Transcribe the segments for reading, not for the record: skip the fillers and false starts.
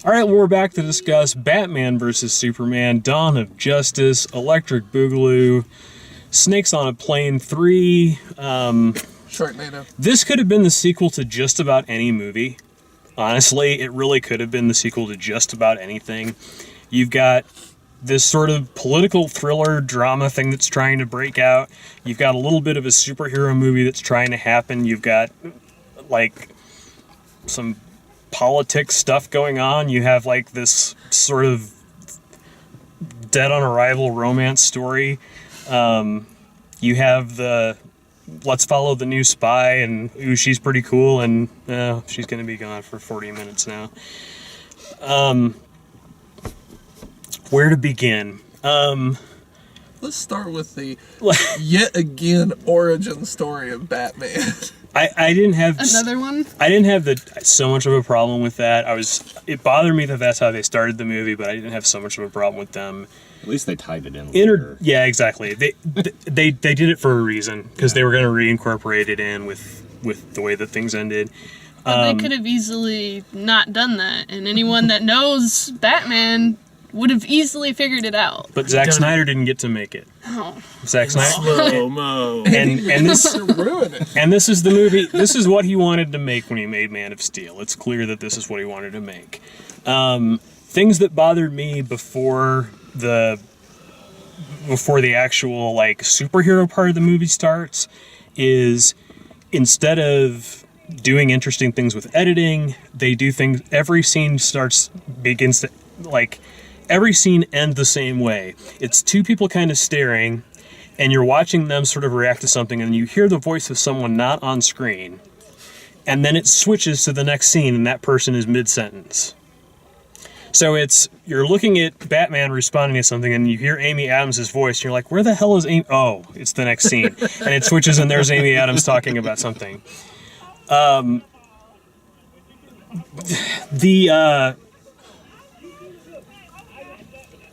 All right, well, we're back to discuss Batman vs. Superman, Dawn of Justice, Electric Boogaloo, Snakes on a Plane 3. Sharknado. This could have been the sequel to just about any movie. Honestly, it really could have been the sequel to just about anything. You've got this sort of political thriller drama thing that's trying to break out. You've got a little bit of a superhero movie that's trying to happen. You've got, like, some politics stuff going on. You have, like, this sort of dead on arrival romance story. You have the let's follow the new spy, and ooh, she's pretty cool, and she's going to be gone for 40 minutes now. Where to begin? Let's start with the yet again origin story of Batman. I didn't have another one. I didn't have so much of a problem with that. It bothered me that that's how they started the movie, but I didn't have so much of a problem with them. At least they tied it in later. Yeah, exactly. They did it for a reason, because they were going to reincorporate it in with the way that things ended. But they could have easily not done that, and anyone that knows Batman would have easily figured it out. But Zack Snyder didn't get to make it. Oh. Zack Snyder. Slow-mo. And this Ruin it. and this is the movie. This is what he wanted to make when he made Man of Steel. It's clear that this is what he wanted to make. Things that bothered me before the actual, like, superhero part of the movie starts is, instead of doing interesting things with editing, they do things. Every scene begins to, like, every scene ends the same way. It's two people kind of staring, and you're watching them sort of react to something, and you hear the voice of someone not on screen, and then it switches to the next scene, and that person is mid-sentence. So you're looking at Batman responding to something, and you hear Amy Adams' voice, and you're like, where the hell is Amy? Oh, it's the next scene. And it switches, and there's Amy Adams talking about something.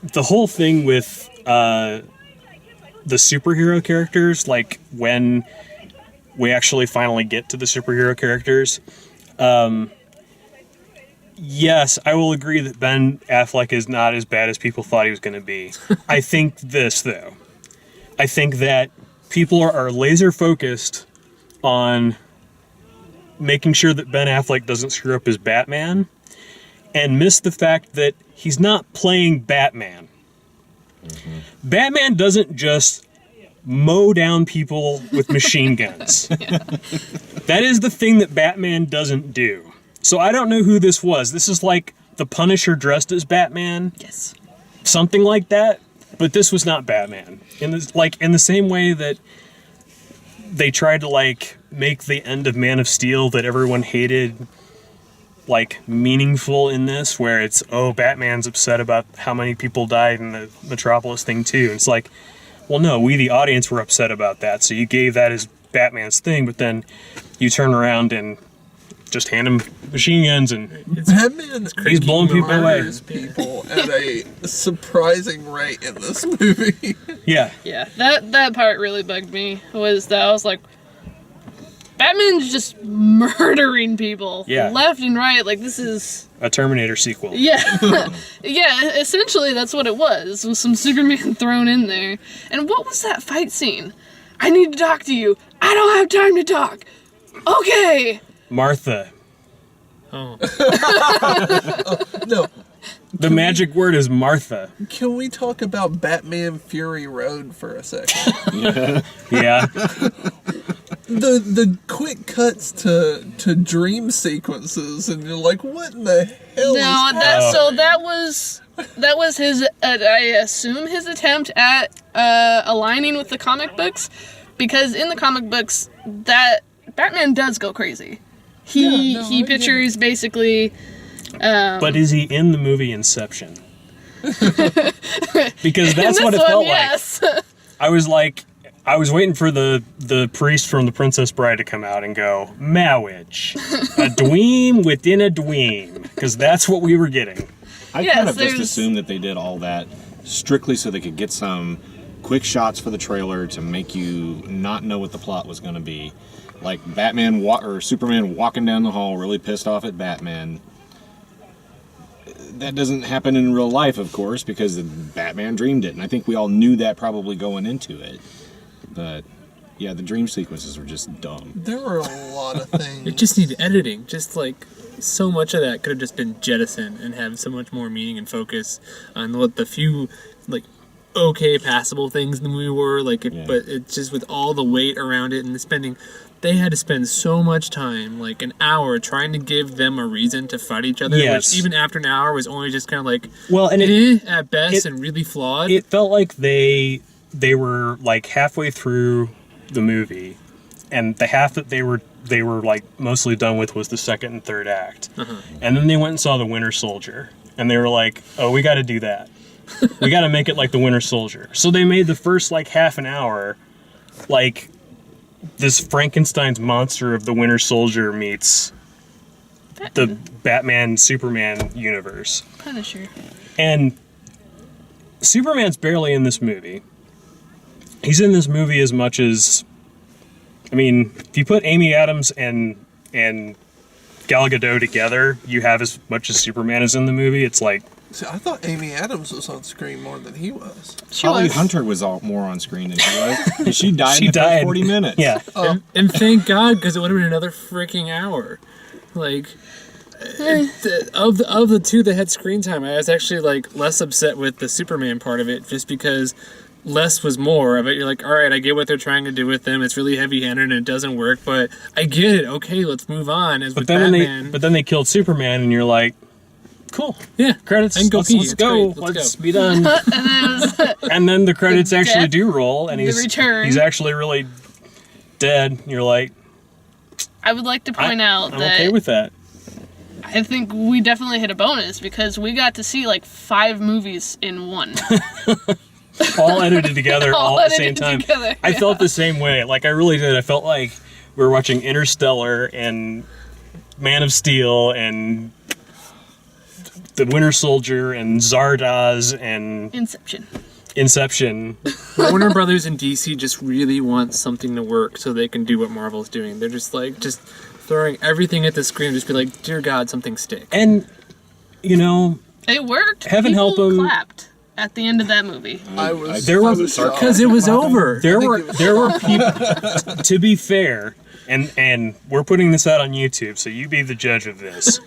The whole thing with the superhero characters, like, when we actually finally get to the superhero characters, yes, I will agree that Ben Affleck is not as bad as people thought he was going to be. I think this, though. I think that people are laser focused on making sure that Ben Affleck doesn't screw up his Batman, and miss the fact that he's not playing Batman. Mm-hmm. Batman doesn't just mow down people with machine guns. Yeah. That is the thing that Batman doesn't do. So I don't know who this was. This is like the Punisher dressed as Batman. Yes. Something like that. But this was not Batman. In the same way that they tried to, like, make the end of Man of Steel that everyone hated, like, meaningful in this, where it's, oh, Batman's upset about how many people died in the Metropolis thing too. And it's like, well, no, we the audience were upset about that, so you gave that as Batman's thing, but then you turn around and just hand him machine guns, and Batman he's blowing people away. People at a surprising rate in this movie. Yeah. Yeah, that part really bugged me, was that I was like, Batman's just murdering people left and right. Like, this is a Terminator sequel. Yeah. Yeah, essentially that's what it was, with some Superman thrown in there. And what was that fight scene? I need to talk to you. I don't have time to talk. Okay. Martha. Oh. No. The magic word is Martha. Can we talk about Batman Fury Road for a second? Yeah. The quick cuts to dream sequences, and you're like, what in the hell is happening? So that was his, I assume, his attempt at aligning with the comic books, because in the comic books, that Batman does go crazy. He pictures basically. But is he in the movie Inception? Because that's what it felt like. I was waiting for the priest from The Princess Bride to come out and go, Mowich, a dweem within a dweem, because that's what we were getting. I kind of just assumed that they did all that strictly so they could get some quick shots for the trailer to make you not know what the plot was going to be. Like Batman or Superman walking down the hall really pissed off at Batman. that doesn't happen in real life, of course, because Batman dreamed it, and I think we all knew that probably going into it. But yeah, the dream sequences were just dumb. There were a lot of things. It just needed editing. Just like so much of that could have just been jettisoned and have so much more meaning and focus on what the few like okay passable things in the movie were. Like, but it's just with all the weight around it and the spending. They had to spend so much time, like an hour, trying to give them a reason to fight each other. Yes. Which even after an hour was only just kind of like, Well, and at best and really flawed. it felt like they were like halfway through the movie, and the half that they were like mostly done with was the second and third act. And then they went and saw The Winter Soldier, and they were like, oh, we got to do that. We got to make it like The Winter Soldier. So they made the first like half an hour like this Frankenstein's monster of The Winter Soldier meets the Batman Superman universe. Punisher. And Superman's barely in this movie. He's in this movie as much as, I mean, if you put Amy Adams and Gal Gadot together, you have as much as Superman is in the movie. It's like, See, I thought Amy Adams was on screen more than he was. She Holly was. Hunter was more on screen than she was. 'Cause she died she in the first died. 40 minutes. Yeah. And thank God, because it would have been another freaking hour. Like, of the two that had screen time, I was actually like less upset with the Superman part of it, just because less was more of it. You're like, all right, I get what they're trying to do with them. It's really heavy-handed and it doesn't work, but I get it. Okay, let's move on. As But with then Batman, then they killed Superman, and you're like, cool. yeah, Credits. I can go let's, pee. let's It's go. great. Let's be done. And then it was And then the credits actually death, do roll, and the he's return. he's actually really dead. You're like, I would like to point out I'm that okay with that. I think we definitely hit a bonus because we got to see like 5 movies in one. All edited together, all at the same edited time. together, I felt the same way. Like, I really did. I felt like we were watching Interstellar and Man of Steel and The Winter Soldier and Zardoz and Inception. Inception. Warner Brothers and DC just really want something to work so they can do what Marvel's doing. They're just like, just throwing everything at the screen, just be like, dear God, something stick. And, you know, It worked. Heaven People help 'em. clapped at the end of that movie. There were- Because it was over. there were people, to be fair, and we're putting this out on YouTube, so you be the judge of this.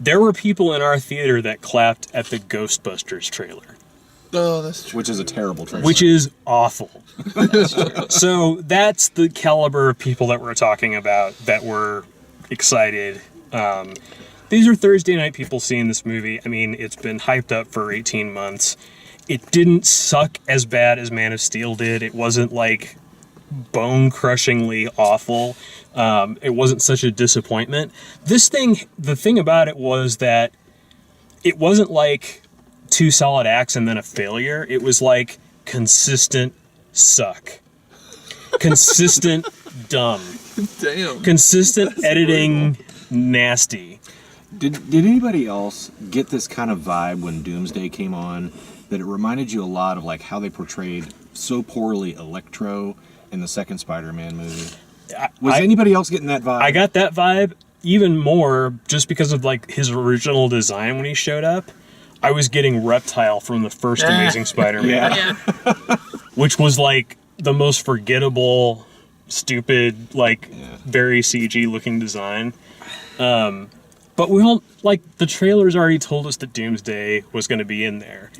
There were people in our theater that clapped at the Ghostbusters trailer, Oh, that's true. Which is a terrible trailer. which is awful. So that's the caliber of people that we're talking about that were excited. These are Thursday night people seeing this movie. I mean, it's been hyped up for 18 months. It didn't suck as bad as Man of Steel did. It wasn't like bone-crushingly awful. It wasn't such a disappointment. This thing, the thing about it was that it wasn't like 2 solid acts and then a failure. It was like consistent suck. Consistent dumb. Damn. Consistent editing nasty. Did anybody else get this kind of vibe when Doomsday came on? That it reminded you a lot of like how they portrayed so poorly Electro in the second Spider-Man movie. Was anybody else getting that vibe? I got that vibe even more just because of like his original design when he showed up. I was getting Reptile from the first Amazing Spider-Man, Yeah. Yeah. which was like the most forgettable, stupid, like very CG looking design. But we all, like, the trailers already told us that Doomsday was going to be in there.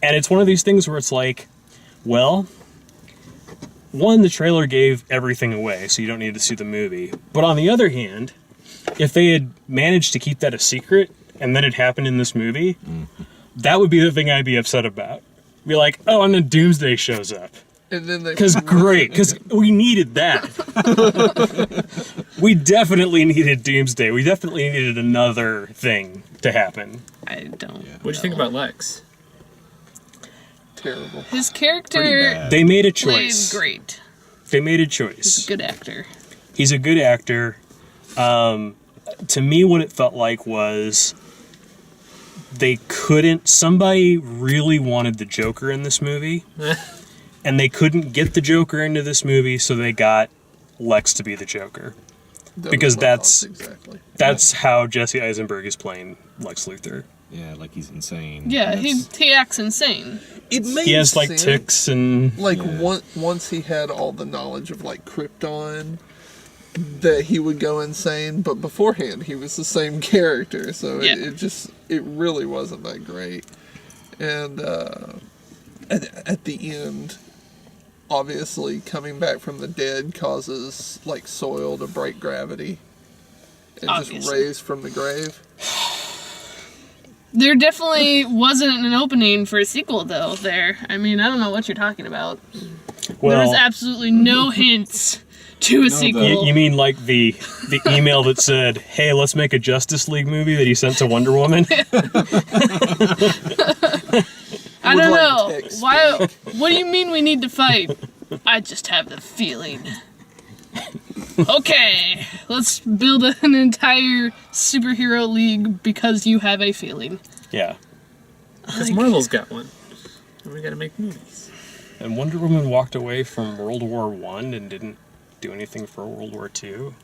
And it's one of these things where it's like, well, one, the trailer gave everything away, so you don't need to see the movie. But on the other hand, if they had managed to keep that a secret and then it happened in this movie, that would be the thing I'd be upset about. Be like, oh, and then Doomsday shows up. And then they Because great, because we needed that. We definitely needed Doomsday. We definitely needed another thing to happen. I don't. What'd you think about Lex? terrible. His Pretty character bad. They made a played choice. great. They made a He's choice. a good actor. He's a good actor. To me, what it felt like was they couldn't. Somebody really wanted the Joker in this movie, and they couldn't get the Joker into this movie, so they got Lex to be the Joker. That Because was my that's- thoughts, exactly. That's how Jesse Eisenberg is playing Lex Luthor. Yeah, like he's insane. Yeah, And he acts insane. It made He has like sense. ticks and Like Yeah. once he had all the knowledge of like Krypton, that he would go insane. But beforehand, he was the same character, so Yeah. it really wasn't that great. And at the end, obviously coming back from the dead causes like soil to break gravity and just Obviously. raise from the grave. There definitely wasn't an opening for a sequel, though, there. I mean, I don't know what you're talking about. There was well, absolutely no hints to a sequel. you mean like the email that said, "Hey, let's make a Justice League movie" that he sent to Wonder Woman? I Would, don't like, know. text Why? What do you mean we need to fight? I just have the feeling. Okay, let's build an entire superhero league because you have a feeling. Yeah. Because Marvel's got one. And we gotta make movies. And Wonder Woman walked away from World War One and didn't do anything for World War Two.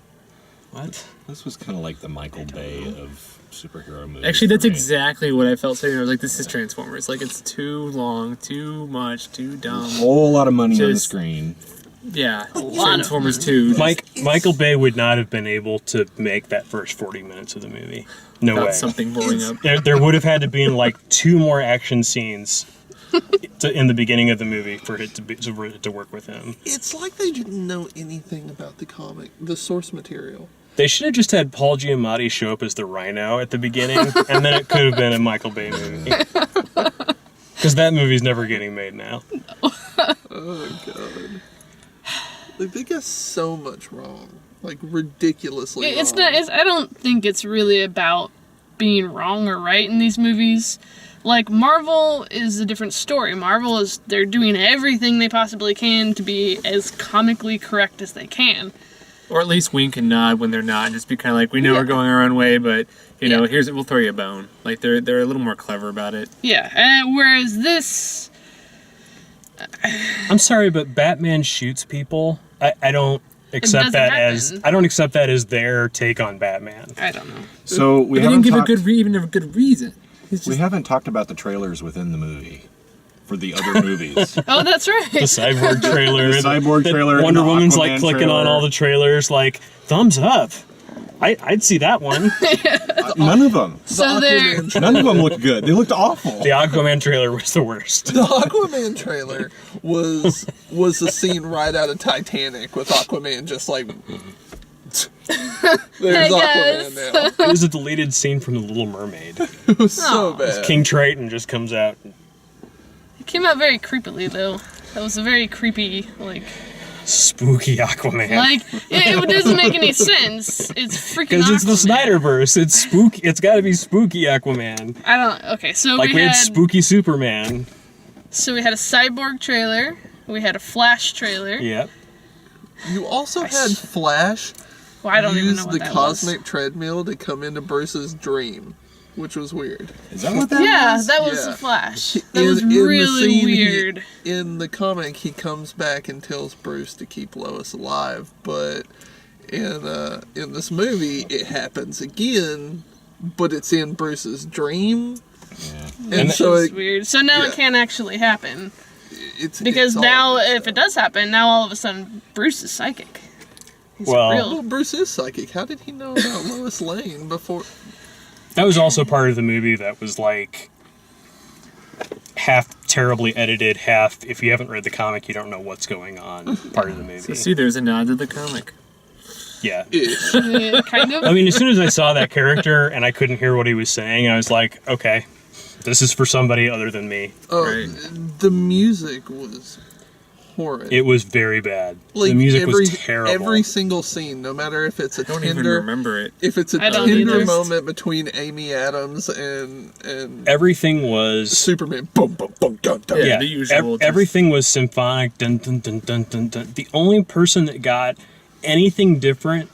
What? This was kind of like the Michael Bay of superhero movies. Actually, that's for me. exactly what I felt saying. I was like, this is Transformers. Like, it's too long, too much, too dumb. A whole lot of money on the Just- screen. Yeah, lot Transformers 2. Michael Bay would not have been able to make that first 40 minutes of the movie. No Without way. something blowing up. There would have had to be like 2 more action scenes in the beginning of the movie for it to work with him. It's like they didn't know anything about the comic, the source material. They should have just had Paul Giamatti show up as the Rhino at the beginning, and then it could have been a Michael Bay movie. Because that movie's never getting made now. Oh god. Like they got so much wrong. Like ridiculously It's wrong. not. I don't think it's really about being wrong or right in these movies. Like Marvel is a different story. Marvel is they're doing everything they possibly can to be as comically correct as they can. Or at least wink and nod when they're not, and just be kind of like, we know we're going our own way, but you know, we'll throw you a bone. Like they're a little more clever about it. Yeah. Whereas this, I'm sorry, but Batman shoots people. I don't accept doesn't that happen. as their take on Batman. I don't know. So we They didn't haven't give talked, even a good reason. It's we just, haven't talked about the trailers within the movie for the other movies. Oh, that's The right. Cyborg trailer. The Cyborg that trailer and Wonder the Woman's like Aquaman clicking on trailer. all the trailers, like thumbs up. I'd see that one. None of them. So they're Aquaman None of them looked good. They looked awful. The Aquaman trailer was the worst. The Aquaman trailer was a scene right out of Titanic with Aquaman just like there's Hey, guys. Aquaman now. It was a deleted scene from The Little Mermaid. It was so Aw. bad. King Triton just comes out. it came out very creepily though. That was a very creepy Spooky Aquaman. it doesn't make any sense. It's freaking Because it's the Aquaman. Snyderverse. It's spooky. It's got to be spooky Aquaman. I don't. Okay, so Like we had spooky Superman. So we had a Cyborg trailer. We had a Flash trailer. Yep. You also had Flash Well, I don't even use know what the that cosmic treadmill to come into Bruce's dream, which was weird. Is that what that was. Yeah, was? that was Yeah. the Flash. That In- was in the really scene, weird. In the comic, he comes back and tells Bruce to keep Lois alive, but in this movie, it happens again, but it's in Bruce's dream, Yeah. and so It's weird. So now yeah. it can't actually happen it's because it's all now, messed if up. it does happen, now all of a sudden Bruce is psychic. He's Well- Well, Bruce is psychic. How did he know about Lois Lane before? That was also part of the movie that was like half terribly edited, half if you haven't read the comic, you don't know what's going on. Part of the so movie. see, there's a nod to the comic. Yeah. Ish. kind of. I mean, as soon as I saw that character and I couldn't hear what he was saying, I was like, okay, this is for somebody other than me. Oh, Right. the music was horrid. It was very bad. Like the music every, was terrible. Every single scene, no matter if it's a I don't even tender, remember it. if it's a I don't tender either. moment between Amy Adams and Everything was Superman, boom, boom, boom, dun, dun. Yeah, yeah, the usual, just- everything was symphonic. Dun, dun, dun, dun, dun, dun. The only person that got anything different,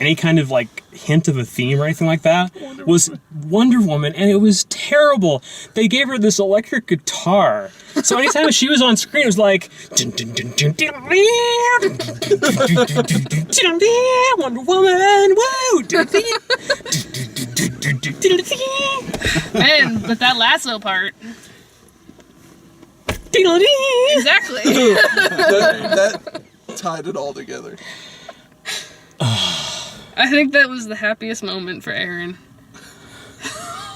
any kind of like hint of a theme or anything like that, was Wonder Woman, and it was terrible. They gave her this electric guitar, so anytime she was on screen, it was like dun, dun, dun, dun, dun, dun, dun, dun, dun, dun, dun, dun, Wonder Woman, woo! Dun, dun, dun, dun, Man, but that lasso part. Exactly. That tied it all together. I think that was the happiest moment for Aaron.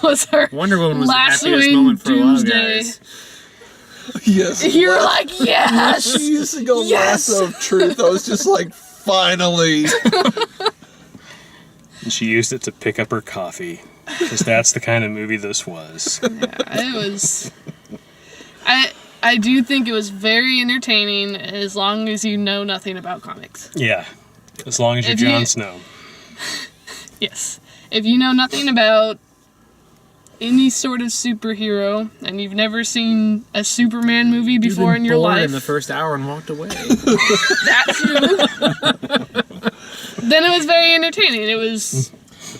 Was her Wonder Woman was the happiest lassoing moment for a lot of Doomsday. guys. Yes. You were like, yes! She used to go Yes! lasso of truth. I was just like, finally. And she used it to pick up her coffee. Because that's the kind of movie this was. It was. I do think it was very entertaining as long as you know nothing about comics. Yeah. As long as you're If you- Jon Snow. Yes. If you know nothing about any sort of superhero and you've never seen a Superman movie You've before been in your bored life, in the first hour and walked away. that too, then it was very entertaining. It was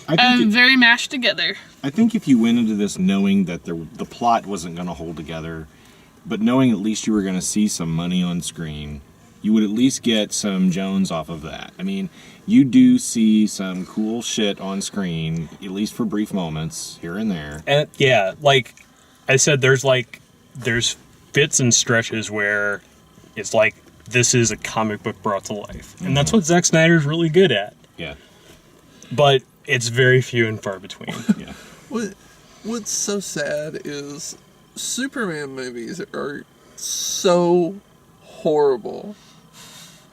I think, very mashed together. I think if you went into this knowing that the plot wasn't going to hold together, but knowing at least you were going to see some money on screen, you would at least get some Jones off of that. I mean, you do see some cool shit on screen, at least for brief moments here and there. And yeah, like I said, there's fits and stretches where it's like this is a comic book brought to life. And that's what Zack Snyder's really good at. Yeah. But it's very few and far between. Yeah. What's so sad is Superman movies are so horrible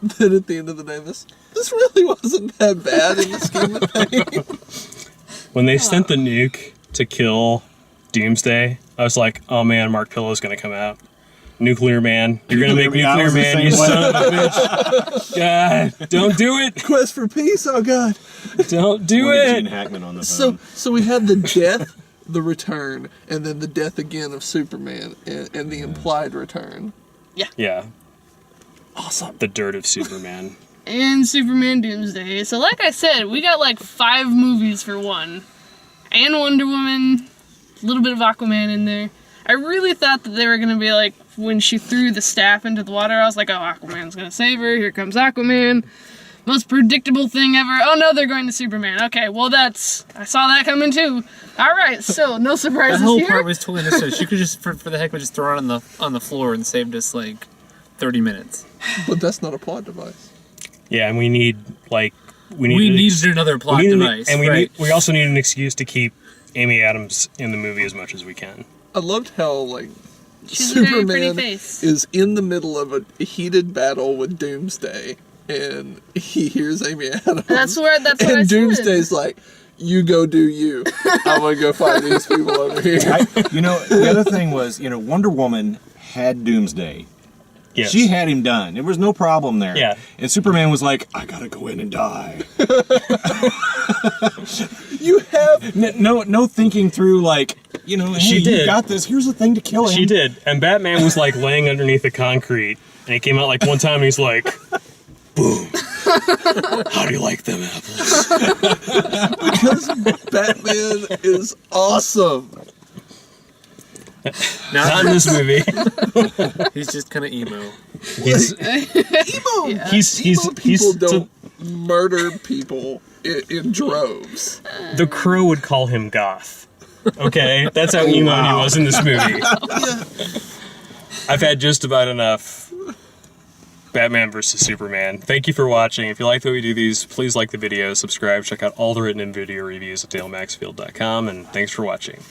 that at the end of the day, this really wasn't that bad in the scheme of things. When they sent the nuke to kill Doomsday, I was like, oh man, Mark Pillow's gonna come out. Nuclear Man. You're gonna make Yeah, I Nuclear was the Man, same you way. son of a bitch. God, don't do it. Quest for Peace, oh god. Don't do Wanted Gene it. Hackman on the So phone. so we had the death, the return, and then the death again of Superman and the implied return. Yeah, Awesome. the dirt of Superman. And Superman Doomsday. So like I said, we got like 5 movies for one. And Wonder Woman, a little bit of Aquaman in there. I really thought that they were going to be like, when she threw the staff into the water, I was like, oh, Aquaman's going to save her. Here comes Aquaman. Most predictable thing ever. Oh no, they're going to Superman. Okay, well I saw that coming too. Alright, so no That surprises whole here. part was totally necessary. She could just, for the heck of it, just throw it on the floor and saved us like 30 minutes. But that's not a plot device. Yeah, and we need We an needed another plot we need an- device, and right? we also need an excuse to keep Amy Adams in the movie as much as we can. I loved how like She's a very pretty Superman face. is in the middle of a heated battle with Doomsday, and he hears Amy Adams. That's what I said. and Doomsday's like, "You go do you. I'm gonna go fight these people over here." The other thing was, Wonder Woman had Doomsday. Yes. She had him done. There was no problem there. Yeah. And Superman was like, I gotta go in and die. You have No thinking through, like, hey, She you did. got this. Here's the thing to kill him. She did. And Batman was like laying underneath the concrete. And he came out like one time and he's like, boom. How do you like them apples? because Batman is awesome. Not in this movie. He's just kind of emo. He's Emo. he's People don't murder people in droves. the Crow would call him goth. Okay? That's how emo he was in this movie. I've had just about enough Batman vs. Superman. Thank you for watching. If you like the way we do these, please like the video, subscribe, check out all the written in video reviews at dalemaxfield.com, and thanks for watching.